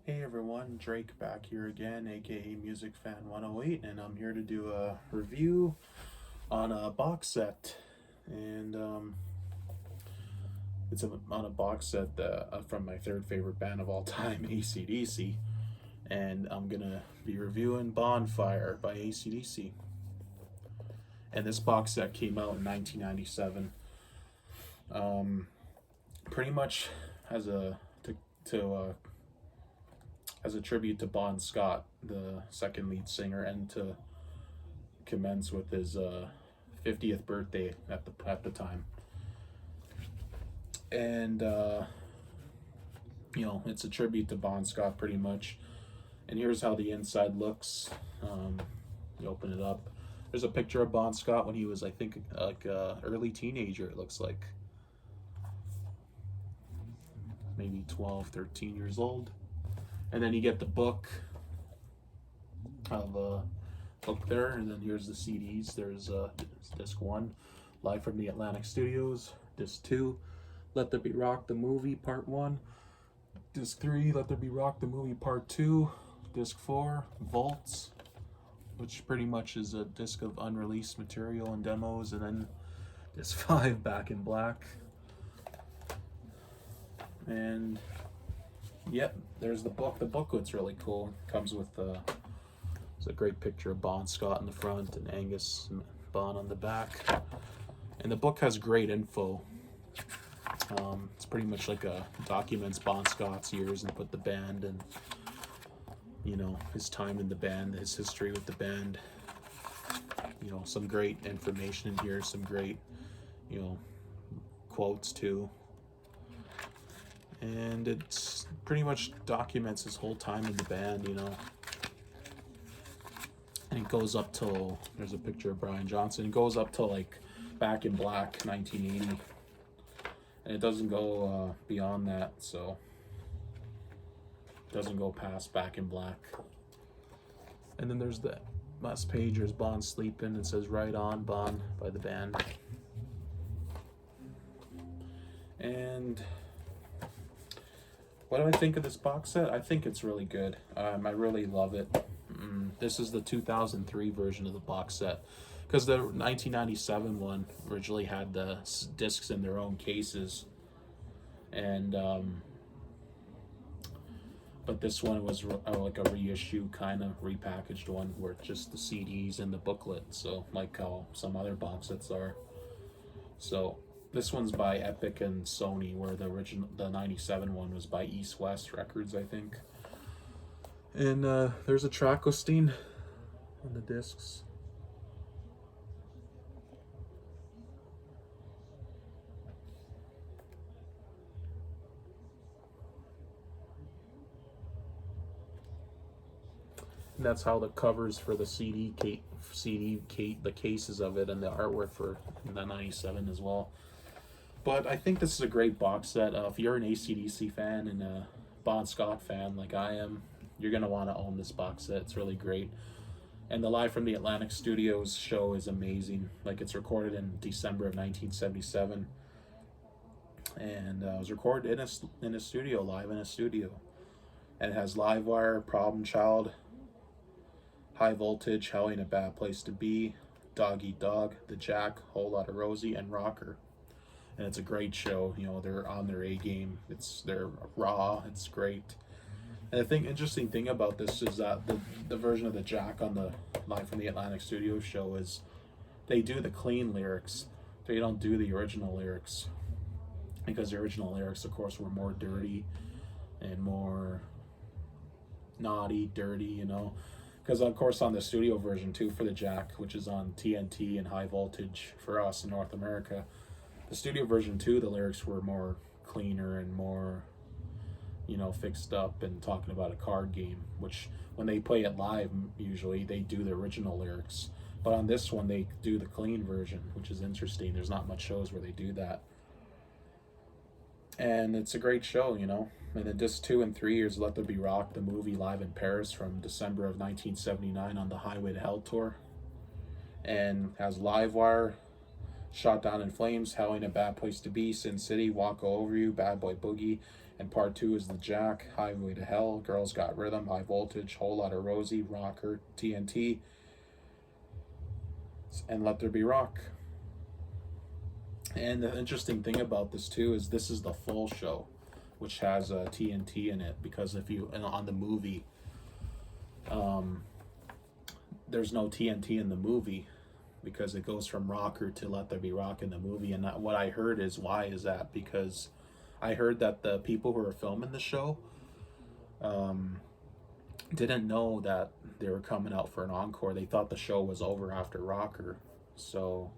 Hey everyone, Drake back here again, aka Music Fan 108, and I'm here to do a review on a box set. And it's on a box set from my third favorite band of all time, AC/DC. And I'm gonna be reviewing Bonfire by AC/DC. And this box set came out in 1997. Um, Pretty much as a tribute to Bon Scott, the second lead singer, and to commence with his 50th birthday at the time. And it's a tribute to Bon Scott pretty much. And here's how the inside looks. You open it up. There's a picture of Bon Scott when he was, I think, like early teenager. It looks like maybe 12, 13 years old. And then you get the book of book there, and then here's the CDs. There's disc 1, Live from the Atlantic Studios. Disc 2, Let There Be Rock the Movie Part 1. Disc 3, Let There Be Rock the Movie Part 2. Disc 4, Vaults, which pretty much is a disc of unreleased material and demos. And then Disc 5, Back in Black. And yep, there's the book. The booklet's really cool. Comes with it's a great picture of Bon Scott in the front and Angus and Bon on the back. And the book has great info. It's pretty much like a documents Bon Scott's years and put the band and his time in the band, his history with the band. Some great information in here. Some great quotes too. And it's pretty much documents his whole time in the band, And it goes up till, there's a picture of Brian Johnson. It goes up till like Back in Black, 1980. And it doesn't go beyond that, so it doesn't go past Back in Black. And then there's the last page, there's Bon sleeping. It says Right On, Bon by the band. And what do I think of this box set? I think it's really good. I really love it. This is the 2003 version of the box set, because the 1997 one originally had the discs in their own cases, and but this one was like a reissue, kind of repackaged one, where it's just the CDs and the booklet. So like how some other box sets are. So this one's by Epic and Sony, where the 97 one was by East West Records, I think. And there's a track listing on the discs. And that's how the covers for the the cases of it, and the artwork for the 97 as well. But I think this is a great box set. If you're an AC/DC fan and a Bon Scott fan like I am, you're going to want to own this box set. It's really great. And the Live from the Atlantic Studios show is amazing. Like, it's recorded in December of 1977. And it was recorded in a studio, live in a studio. And it has Livewire, Problem Child, High Voltage, How Ain't a Bad Place to Be, Dog Eat Dog, The Jack, Whole Lotta Rosie, and Rocker. And it's a great show. They're on their A game. They're raw. It's great. And the interesting thing about this is that the version of the Jack on the Live from the Atlantic Studios show is they do the clean lyrics. They don't do the original lyrics, because the original lyrics, of course, were more dirty and more naughty, dirty, Because, of course, on the studio version, too, for the Jack, which is on TNT and High Voltage for us in North America, the studio version, too, the lyrics were more cleaner and more, fixed up and talking about a card game, which when they play it live, usually they do the original lyrics. But on this one, they do the clean version, which is interesting. There's not much shows where they do that. And it's a great show, And then disc 2 and 3 is Let There Be Rock, the movie, live in Paris from December of 1979 on the Highway to Hell tour. And has Livewire, Shot Down in Flames, How Ain't a Bad Place to Be, Sin City, Walk All Over You, Bad Boy Boogie, And part 2 is the Jack, Highway to Hell, Girls Got Rhythm, High Voltage, Whole Lotta Rosie, Rocker, TNT, and Let There Be Rock. And the interesting thing about this too is this is the full show, which has TNT in it, because if you on the movie, there's no TNT in the movie because it goes from Rocker to Let There Be Rock in the movie. And what I heard is, why is that? Because I heard that the people who were filming the show didn't know that they were coming out for an encore. They thought the show was over after Rocker, so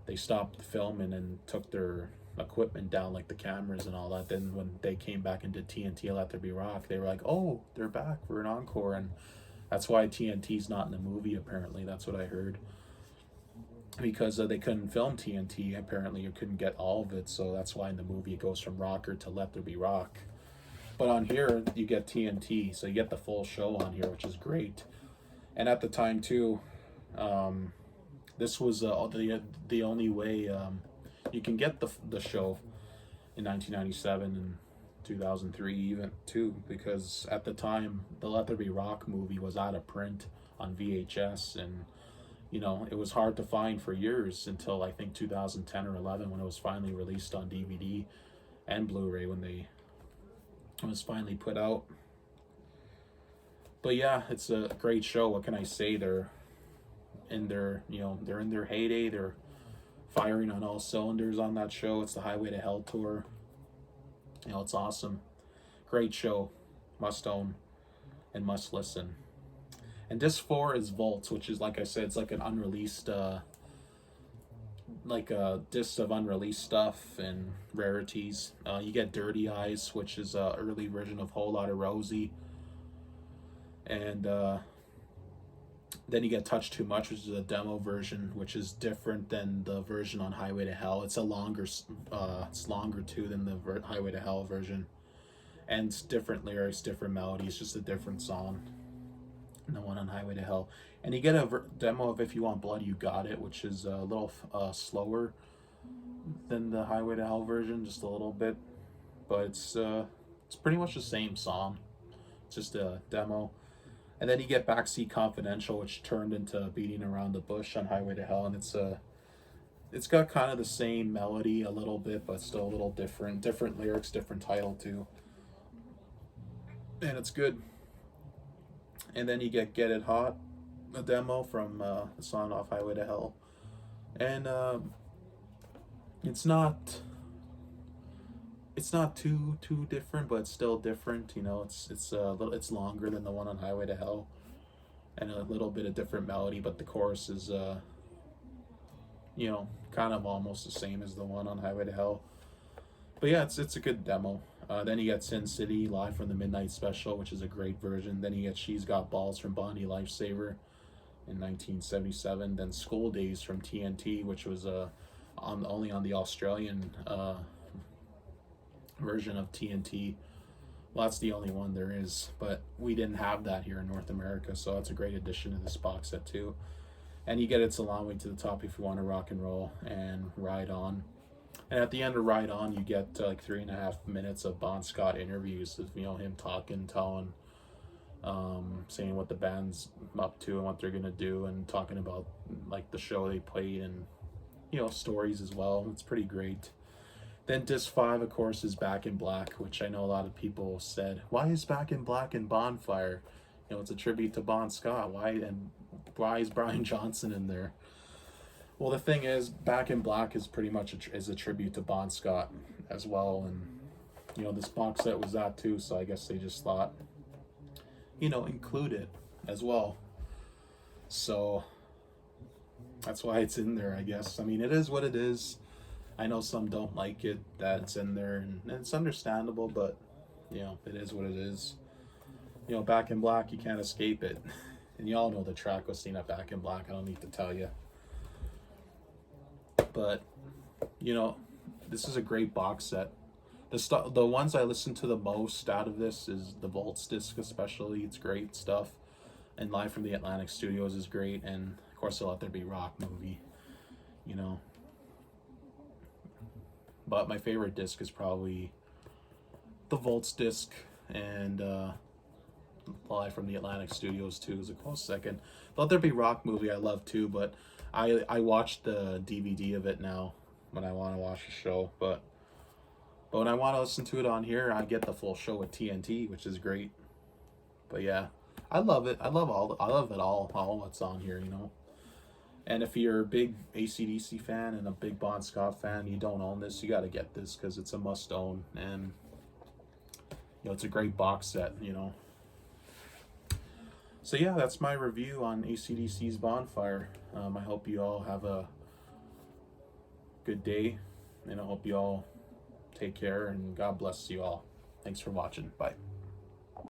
they stopped filming and took their equipment down, like the cameras and all that. Then when they came back and did TNT Let There Be Rock, they were like, oh, they're back for an encore. And that's why TNT's not in the movie, apparently. That's what I heard, because they couldn't film TNT. Apparently you couldn't get all of it, so that's why in the movie it goes from Rocker to Let There Be Rock. But on here you get TNT, so you get the full show on here, which is great. And at the time too, this was the only way you can get the show in 1997 and 2003 even too, because at the time the Let There Be Rock movie was out of print on VHS, and you know, it was hard to find for years until I think 2010 or 11 when it was finally released on DVD and Blu-ray, when it was finally put out. But yeah, it's a great show. What can I say? They're in their heyday. They're firing on all cylinders on that show. It's the Highway to Hell tour. You know, it's awesome. Great show. Must own and must listen. And disc 4 is Volts, which is, like I said, it's like an unreleased, like a disc of unreleased stuff and rarities. You get Dirty Eyes, which is an early version of Whole Lotta Rosie. And then you get Touch Too Much, which is a demo version, which is different than the version on Highway to Hell. It's longer too than the Highway to Hell version. And it's different lyrics, different melodies, just a different song. The one on Highway to Hell. And you get a demo of If You Want Blood, You Got It, which is a little slower than the Highway to Hell version, just a little bit, but it's pretty much the same song, just a demo. And then you get Backseat Confidential, which turned into Beating Around the Bush on Highway to Hell, and it's got kind of the same melody a little bit, but still a little different lyrics, different title too, and it's good. And then you get It Hot, a demo from the song off Highway to Hell. And it's not too different, but it's still different. You know, it's longer than the one on Highway to Hell, and a little bit of different melody, but the chorus is you know, kind of almost the same as the one on Highway to Hell. But yeah, it's a good demo. Then you get Sin City, Live from the Midnight Special, which is a great version. Then you get She's Got Balls from Bonnie Lifesaver in 1977. Then School Days from TNT, which was only on the Australian version of TNT. Well, that's the only one there is, but we didn't have that here in North America, so that's a great addition to this box set too. And you get It's a Long Way to the Top If You Want to Rock and Roll, and Ride On. And at the end of Ride On, you get like 3.5 minutes of Bon Scott interviews of, you know, him talking, telling, saying what the band's up to and what they're gonna do, and talking about like the show they played, and you know, stories as well. It's pretty great. Then disc 5, of course, is Back in Black, which I know a lot of people said, why is Back in Black in Bonfire? You know, it's a tribute to Bon Scott. Why is Brian Johnson in there? Well, the thing is, Back in Black is pretty much a tribute to Bon Scott as well, and you know, this box set was that too, so I guess they just thought, you know, include it as well. So that's why it's in there, I guess. I mean, it is what it is. I know some don't like it that it's in there, and it's understandable, but you know, it is what it is. You know, Back in Black, you can't escape it. And y'all know the track was seen at Back in Black, I don't need to tell you. But you know, this is a great box set. The ones I listen to the most out of this is the Volts disc, especially. It's great stuff. And Live from the Atlantic Studios is great, and of course the Let There Be Rock movie, you know. But my favorite disc is probably the Volts disc, and live from the Atlantic Studios too is a close second. Thought There Be Rock movie I love too, but I watched the DVD of it now when I want to watch a show, but when I want to listen to it on here, I get the full show with TNT, which is great. But yeah, I love it. I love it all what's on here, you know. And if you're a big AC/DC fan and a big Bon Scott fan, you don't own this, you got to get this because it's a must own, and you know it's a great box set, you know. So yeah, that's my review on AC/DC's Bonfire. I hope you all have a good day, and I hope you all take care, and God bless you all. Thanks for watching. Bye.